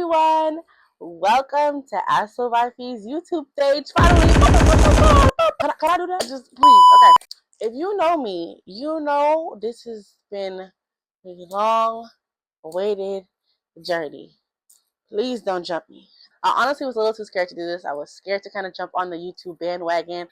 everyone. Welcome to AsToldByPhi's YouTube page. Finally, can I do that? Just please. Okay. If you know me, you know this has been a long-awaited journey. Please don't jump me. I honestly was a little too scared to do this. I was scared to kind of jump on the YouTube bandwagon.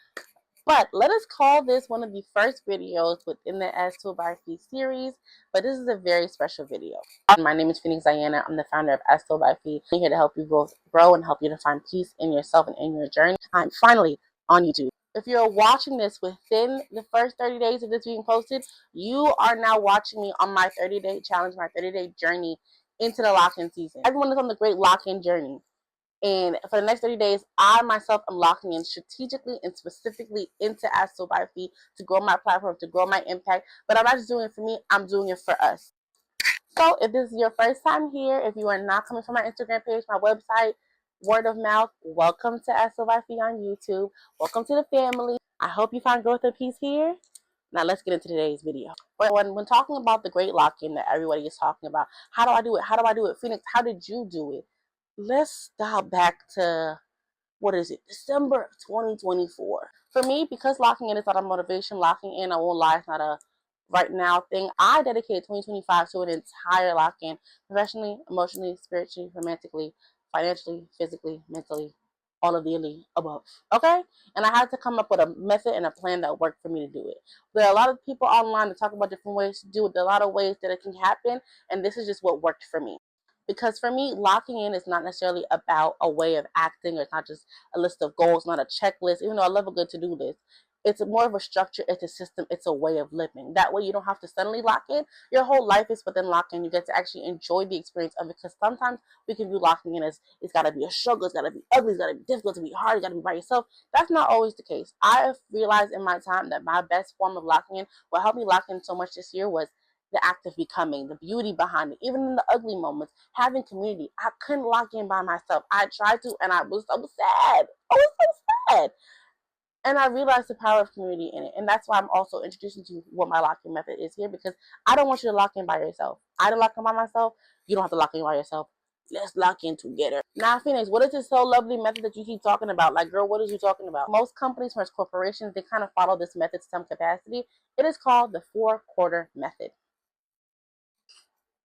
But let us call this one of the first videos within the AsToldByPhi series. But this is a very special video. My name is Phoenix Xiahna. I'm the founder of AsToldByPhi. I'm here to help you both grow and help you to find peace in yourself and in your journey. I'm finally on YouTube. If you're watching this within the first 30 days of this being posted, you are now watching me on my 30-day challenge, my 30-day journey into the lock-in season. Everyone is on the great lock-in journey. And for the next 30 days, I myself am locking in strategically and specifically into AsToldByPhi to grow my platform, to grow my impact. But I'm not just doing it for me, I'm doing it for us. So if this is your first time here, if you are not coming from my Instagram page, my website, word of mouth, welcome to AsToldByPhi on YouTube. Welcome to the family. I hope you find growth and peace here. Now let's get into today's video. When talking about the great lock-in that everybody is talking about, how do I do it? How do I do it? Phoenix, how did you do it? Let's dial back to, what is it, December of 2024. For me, because locking in is not a motivation, locking in, I won't lie, it's not a right now thing. I dedicated 2025 to an entire lock-in, professionally, emotionally, spiritually, romantically, financially, physically, mentally, all of the above. Okay? And I had to come up with a method and a plan that worked for me to do it. There are a lot of people online that talk about different ways to do it. There are a lot of ways that it can happen, and this is just what worked for me. Because for me, locking in is not necessarily about a way of acting, or it's not just a list of goals, not a checklist, even though I love a good to-do list. It's more of a structure, it's a system, it's a way of living. That way you don't have to suddenly lock in. Your whole life is within lock-in. You get to actually enjoy the experience of it, because sometimes we can view locking in as it's got to be a struggle, it's got to be ugly, it's got to be difficult, to be hard, it's got to be by yourself. That's not always the case. I have realized in my time that my best form of locking in, what helped me lock in so much this year, was the act of becoming, the beauty behind it, even in the ugly moments, having community. I couldn't lock in by myself. I tried to, and I was so sad. I was so sad. And I realized the power of community in it. And that's why I'm also introducing to you what my lock-in method is here, because I don't want you to lock in by yourself. I don't lock in by myself. You don't have to lock in by yourself. Let's lock in together. Now, Phoenix, what is this so lovely method that you keep talking about? Like, girl, what are you talking about? Most companies, most corporations, they kind of follow this method to some capacity. It is called the 4-quarter method.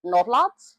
No plots.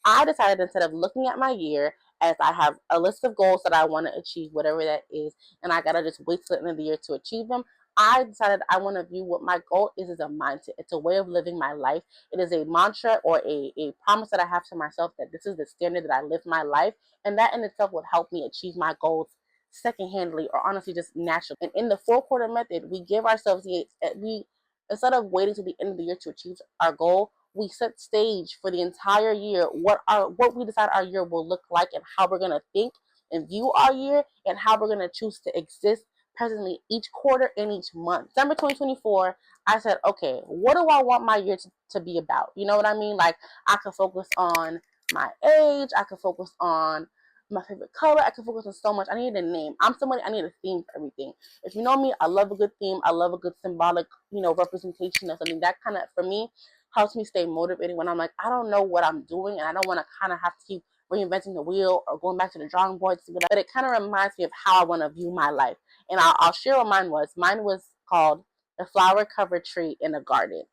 I decided, instead of looking at my year as I have a list of goals that I want to achieve, whatever that is, and I gotta just wait till the end of the year to achieve them, I decided I want to view what my goal is as a mindset. It's a way of living my life. It is a mantra or a promise that I have to myself that this is the standard that I live my life, and that in itself will help me achieve my goals second-handedly, or honestly just naturally. And in the 4-quarter method, we give ourselves we instead of waiting to the end of the year to achieve our goal, we set stage for the entire year, what we decide our year will look like, and how we're gonna think and view our year, and how we're gonna choose to exist presently each quarter and each month. December 2024, I said, okay, what do I want my year to be about? You know what I mean? Like, I could focus on my age, I could focus on my favorite color, I could focus on so much. I need a name. I'm somebody, I need a theme for everything. If you know me, I love a good theme. I love a good symbolic, representation of something. That kind of, for me, helps me stay motivated when I'm like, I don't know what I'm doing, and I don't want to kind of have to keep reinventing the wheel or going back to the drawing board. But it kind of reminds me of how I want to view my life. And I'll share what mine was. Mine was called The Flower Covered Tree in a Garden.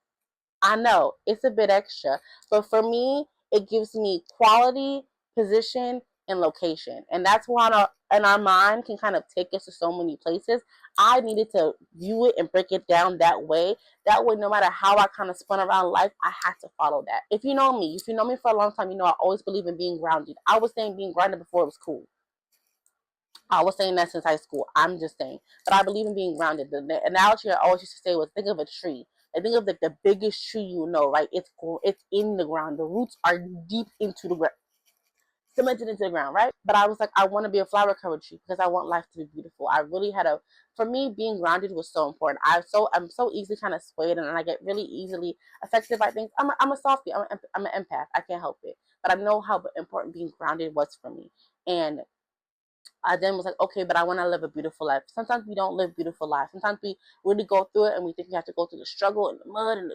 I know it's a bit extra, but for me, it gives me quality, position, and location. And that's why our mind can kind of take us to so many places. I needed to view it and break it down that way. That way, no matter how I kind of spun around life, I had to follow that. If you know me for a long time, you know I always believe in being grounded. I was saying being grounded before it was cool. I was saying that since high school. I'm just saying. But I believe in being grounded. The analogy I always used to say was, think of a tree. And think of the biggest tree you know, right? It's in the ground. The roots are deep into the ground, cemented into the ground, right? But I was like, I want to be a flower covered tree because I want life to be beautiful. I really had for me, being grounded was so important. I'm so easily kind of swayed, and I get really easily affected by things. I'm a softie. I'm an empath. I can't help it. But I know how important being grounded was for me. And I then was like, okay, but I want to live a beautiful life. Sometimes we don't live beautiful lives. Sometimes we really go through it and we think we have to go through the struggle and the mud and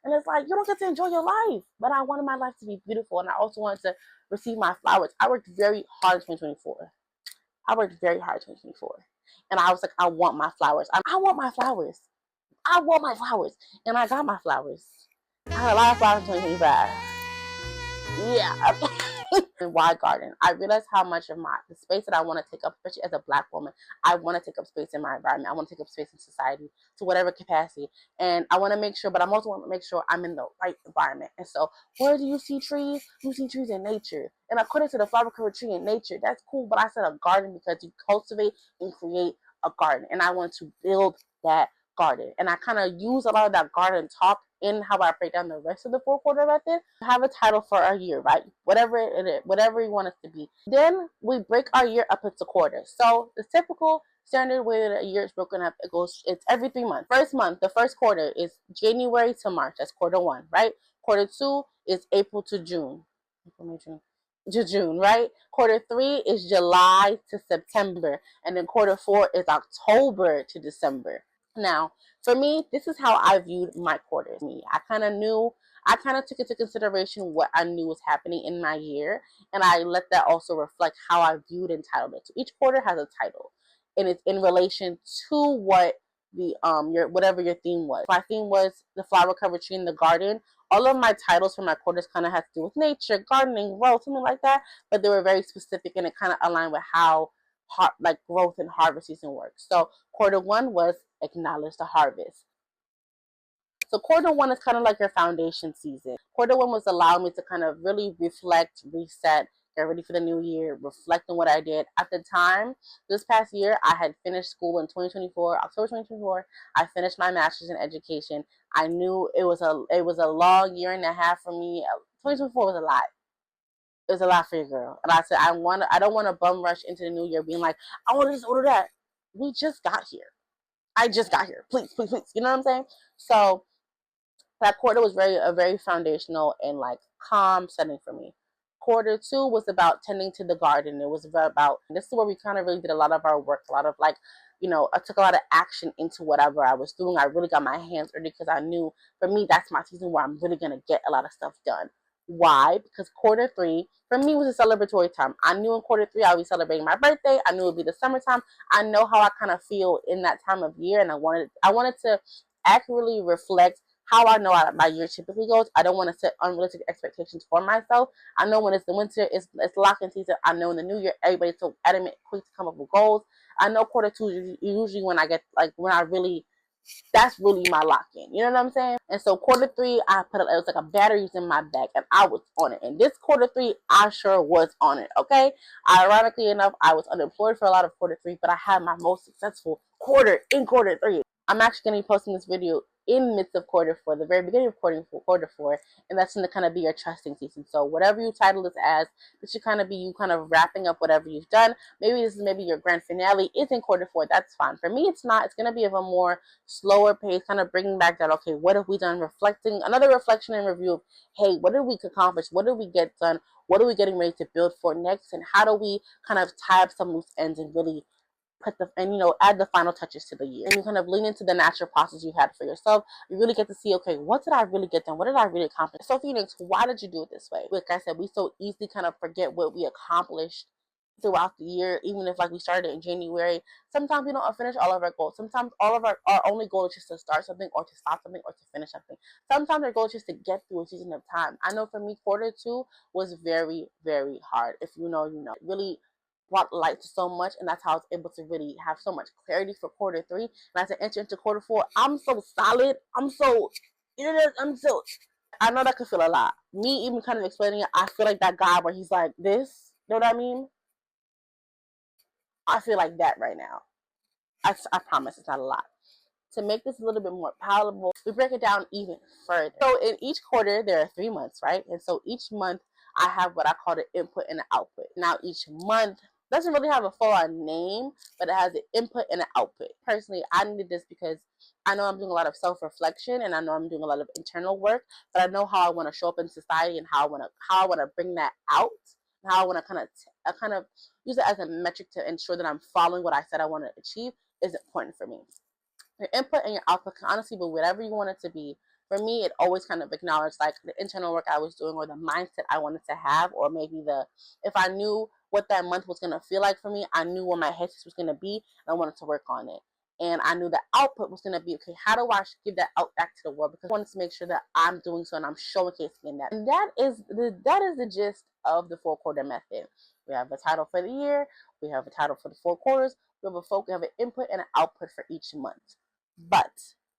And it's like, you don't get to enjoy your life. But I wanted my life to be beautiful, and I also wanted to receive my flowers. I worked very hard in 2024. I worked very hard in 2024. And I was like, I want my flowers. I want my flowers. I want my flowers. And I got my flowers. I had a lot of flowers in 2025. Yeah. Wide garden. I realized how much of the space that I want to take up, especially as a Black woman, I want to take up space in my environment. I want to take up space in society to whatever capacity. And I want to make sure, but I'm also want to make sure I'm in the right environment. And so, where do you see trees? You see trees in nature. And according to the flower covered tree in nature, that's cool. But I said a garden because you cultivate and create a garden. And I want to build that garden. And I kind of use a lot of that garden talk in how I break down the rest of the 4-quarter method. Have a title for our year, right? Whatever it is, whatever you want it to be. Then we break our year up into quarters. So the typical standard way that a year is broken up, it's every 3 months. First month, the first quarter is January to March. That's quarter 1, right? Quarter 2 is April to June. To June, right? Quarter 3 is July to September. And then quarter 4 is October to December. Now, for me, this is how I viewed my quarters. I kind of took into consideration what I knew was happening in my year, and I let that also reflect how I viewed entitlement. So each quarter has a title, and it's in relation to what whatever your theme was. My theme was the flower covered tree in the garden. All of my titles for my quarters kind of had to do with nature, gardening, growth, something like that, but they were very specific, and it kind of aligned with how growth and harvest season works. So quarter 1 was acknowledge the harvest. So quarter 1 is kind of like your foundation season. Quarter 1 was allowing me to kind of really reflect, reset, get ready for the new year, reflect on what I did. At the time, this past year, I had finished school in 2024, October 2024. I finished my master's in education. I knew it was a long year and a half for me. 2024 was a lot. It was a lot for your girl. And I said, I don't want to bum rush into the new year being like, I want this, order that. We just got here. I just got here. Please, please, please. You know what I'm saying? So that quarter was very foundational and like calm setting for me. Quarter 2 was about tending to the garden. It was about, this is where we kind of really did a lot of our work, a lot of like, I took a lot of action into whatever I was doing. I really got my hands dirty because I knew for me that's my season where I'm really gonna get a lot of stuff done. Why? Because quarter 3 for me was a celebratory time. I knew in quarter 3 I would be celebrating my birthday. I knew it would be the summertime. I know how I kind of feel in that time of year, and I wanted to accurately reflect how I know my year typically goes. I don't want to set unrealistic expectations for myself. I know when it's the winter, it's lock-in season. I know in the new year, everybody's so adamant, quick to come up with goals. I know quarter 2 is usually when I get, like, when I really, that's really my lock-in. You know what I'm saying? And so quarter 3, it was like a batteries in my back, and I was on it. And this quarter 3, I sure was on it, okay? Ironically enough, I was unemployed for a lot of quarter 3, but I had my most successful quarter in quarter 3. I'm actually going to be posting this video in midst of quarter 4, the very beginning of quarter 4, and that's going to kind of be your trusting season. So whatever you title this as, this should kind of be you kind of wrapping up whatever you've done. Maybe this is your grand finale is in quarter 4. That's fine. For me, it's not. It's going to be of a more slower pace, kind of bringing back that, okay, what have we done? Reflecting, another reflection and review of, hey, what did we accomplish? What did we get done? What are we getting ready to build for next? And how do we kind of tie up some loose ends and really add the final touches to the year. And you kind of lean into the natural process you had for yourself. You really get to see, okay, what did I really get done? What did I really accomplish? So Phoenix, why did you do it this way? Like I said, we so easily kind of forget what we accomplished throughout the year, even if like we started in January. Sometimes we don't finish all of our goals. Sometimes all of our only goal is just to start something or to stop something or to finish something. Sometimes our goal is just to get through a season of time. I know for me, quarter 2 was very, very hard. If you know, you know. Really brought light to so much, and that's how I was able to really have so much clarity for quarter 3. And as I enter into quarter 4, I'm so solid. I'm so, I know that could feel a lot. Me even kind of explaining it, I feel like that guy where he's like this, you know what I mean? I feel like that right now. I promise it's not a lot. To make this a little bit more palatable, we break it down even further. So in each quarter, there are 3 months, right? And so each month, I have what I call the input and the output. Now, each month doesn't really have a full-on name, but it has an input and an output. Personally, I needed this because I know I'm doing a lot of self-reflection, and I know I'm doing a lot of internal work, but I know how I want to show up in society and how I want to bring that out, and how I want to kind of use it as a metric to ensure that I'm following what I said I want to achieve is important for me. Your input and your output can honestly be whatever you want it to be. For me, it always kind of acknowledged like the internal work I was doing or the mindset I wanted to have, or maybe if I knew what that month was going to feel like for me, I knew where my headspace was going to be, and I wanted to work on it. And I knew the output was going to be, okay, how do I give that out back to the world? Because I wanted to make sure that I'm doing so and I'm showcasing in that. And that is the gist of the 4-quarter method. We have a title for the year. We have a title for the 4 quarters. We have we have an input and an output for each month. But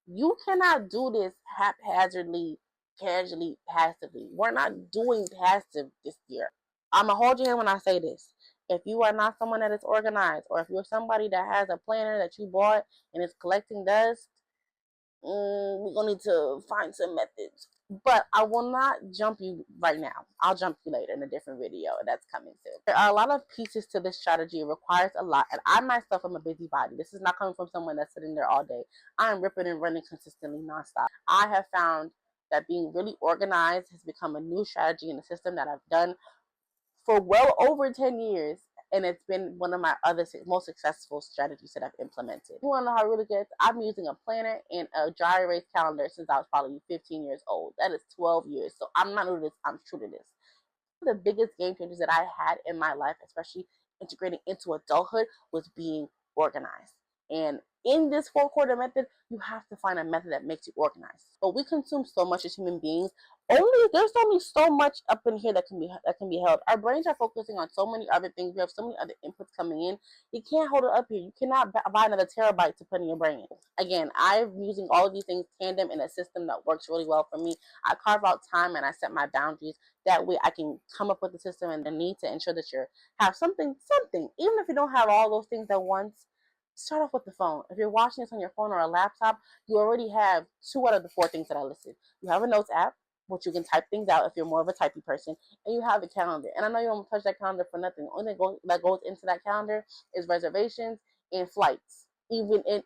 you cannot do this haphazardly, casually, passively. We're not doing passive this year. I'm going to hold your hand when I say this. If you are not someone that is organized, or if you're somebody that has a planner that you bought and is collecting dust, we're going to need to find some methods. But I will not jump you right now. I'll jump you later in a different video that's coming soon. There are a lot of pieces to this strategy. It requires a lot. And I myself am a busybody. This is not coming from someone that's sitting there all day. I am ripping and running consistently nonstop. I have found that being really organized has become a new strategy and a system that I've done for well over 10 years, and it's been one of my other most successful strategies that I've implemented. You want to know how really good? I'm using a planner and a dry erase calendar since I was probably 15 years old. That is 12 years. So I'm not new to this. I'm true to this. The biggest game changers that I had in my life, especially integrating into adulthood, was being organized. And in this 4-quarter method, you have to find a method that makes you organized. But we consume so much as human beings. There's only so much up in here that can be held. Our brains are focusing on so many other things. We have so many other inputs coming in. You can't hold it up here. You cannot buy another terabyte to put in your brain. Again, I'm using all of these things tandem in a system that works really well for me. I carve out time and I set my boundaries. That way I can come up with the system and the need to ensure that you have something. Even if you don't have all those things at once, start off with the phone. If you're watching this on your phone or a laptop, you already have 2 out of the 4 things that I listed. You have a notes app, which you can type things out if you're more of a typey person, and you have a calendar. And I know you don't touch that calendar for nothing. The only thing that goes into that calendar is reservations and flights, even if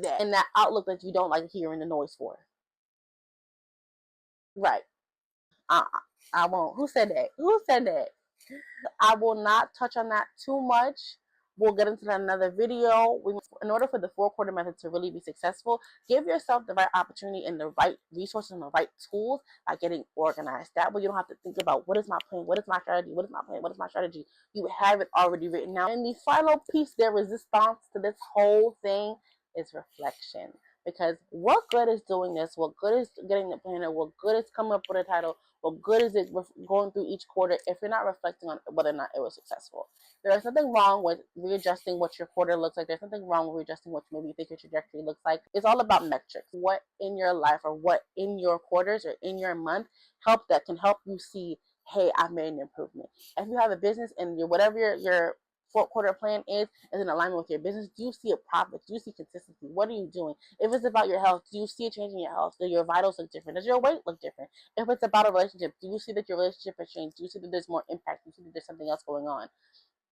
that, and that Outlook that you don't like hearing the noise for. Right. I won't. Who said that? Who said that? I will not touch on that too much. We'll get into that in another video. In order for the 4-quarter method to really be successful, give yourself the right opportunity and the right resources and the right tools by getting organized. That way you don't have to think about what is my plan, what is my strategy, what is my plan, what is my strategy. You have it already written out. And the final piece, their response to this whole thing is reflection. Because what good is doing this? What good is getting the planner? What good is coming up with a title? What good is it going through each quarter if you're not reflecting on whether or not it was successful? There is nothing wrong with readjusting what your quarter looks like. There's nothing wrong with readjusting what maybe you think your trajectory looks like. It's all about metrics. What in your life or what in your quarters or in your month can help you see, hey, I've made an improvement. If you have a business and whatever your 4-quarter plan is in alignment with your business, do you see a profit? Do you see consistency? What are you doing? If it's about your health, do you see a change in your health? Do your vitals look different? Does your weight look different? If it's about a relationship, do you see that your relationship has changed? Do you see that there's more impact? Do you see that there's something else going on?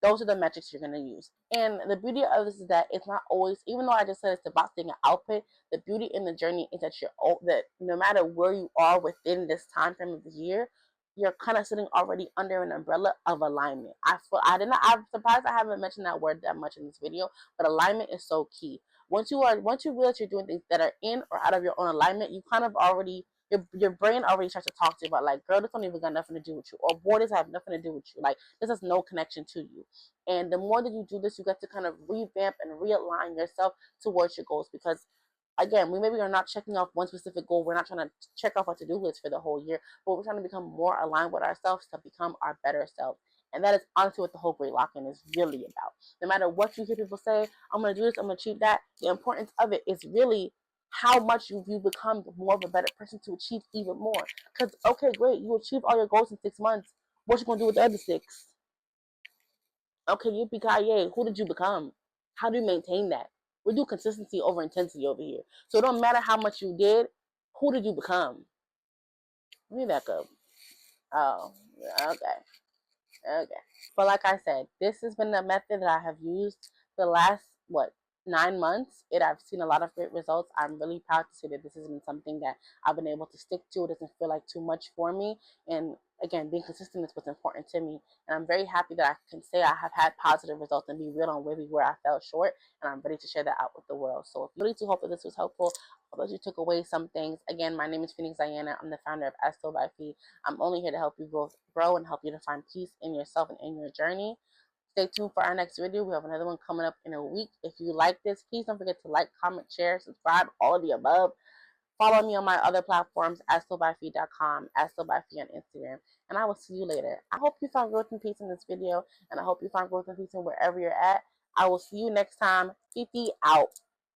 Those are the metrics you're going to use. And the beauty of this is that it's not always, even though I just said it's about seeing an output, the beauty in the journey is that that no matter where you are within this time frame of the year, you're kind of sitting already under an umbrella of alignment. I'm surprised I haven't mentioned that word that much in this video, but alignment is so key. Once you realize you're doing things that are in or out of your own alignment, you kind of already, your brain already starts to talk to you about, like, girl, this don't even got nothing to do with you, or boy, this have nothing to do with you. Like, this has no connection to you. And the more that you do this, you get to kind of revamp and realign yourself towards your goals. Because again, we maybe are not checking off one specific goal. We're not trying to check off a to-do list for the whole year, but we're trying to become more aligned with ourselves to become our better self. And that is honestly what the whole great lock-in is really about. No matter what you hear people say, I'm going to do this, I'm going to achieve that, the importance of it is really how much you become more of a better person to achieve even more. Because, okay, great, you achieve all your goals in 6 months. What you going to do with the other 6? Okay, you yippee who did you become? How do you maintain that? We do consistency over intensity over here. So it don't matter how much you did, who did you become? Let me back up. Oh, okay. Okay. But like I said, this has been the method that I have used the last, 9 months, I've seen a lot of great results. I'm really proud to say that this has been something that I've been able to stick to. It doesn't feel like too much for me. And again, being consistent is what's important to me. And I'm very happy that I can say I have had positive results and be real on really where I fell short. And I'm ready to share that out with the world. So if you really do hope that this was helpful, I hope that you took away some things. Again, my name is Phoenix Xiahna. I'm the founder of AsToldByPhi. I'm only here to help you grow and help you to find peace in yourself and in your journey. Stay tuned for our next video. We have another one coming up in a week. If you like this, please don't forget to like, comment, share, subscribe, all of the above. Follow me on my other platforms, AsToldByPhi.com, AsToldByPhi on Instagram, and I will see you later. I hope you found growth and peace in this video, and I hope you found growth and peace in wherever you're at. I will see you next time. Fifi out.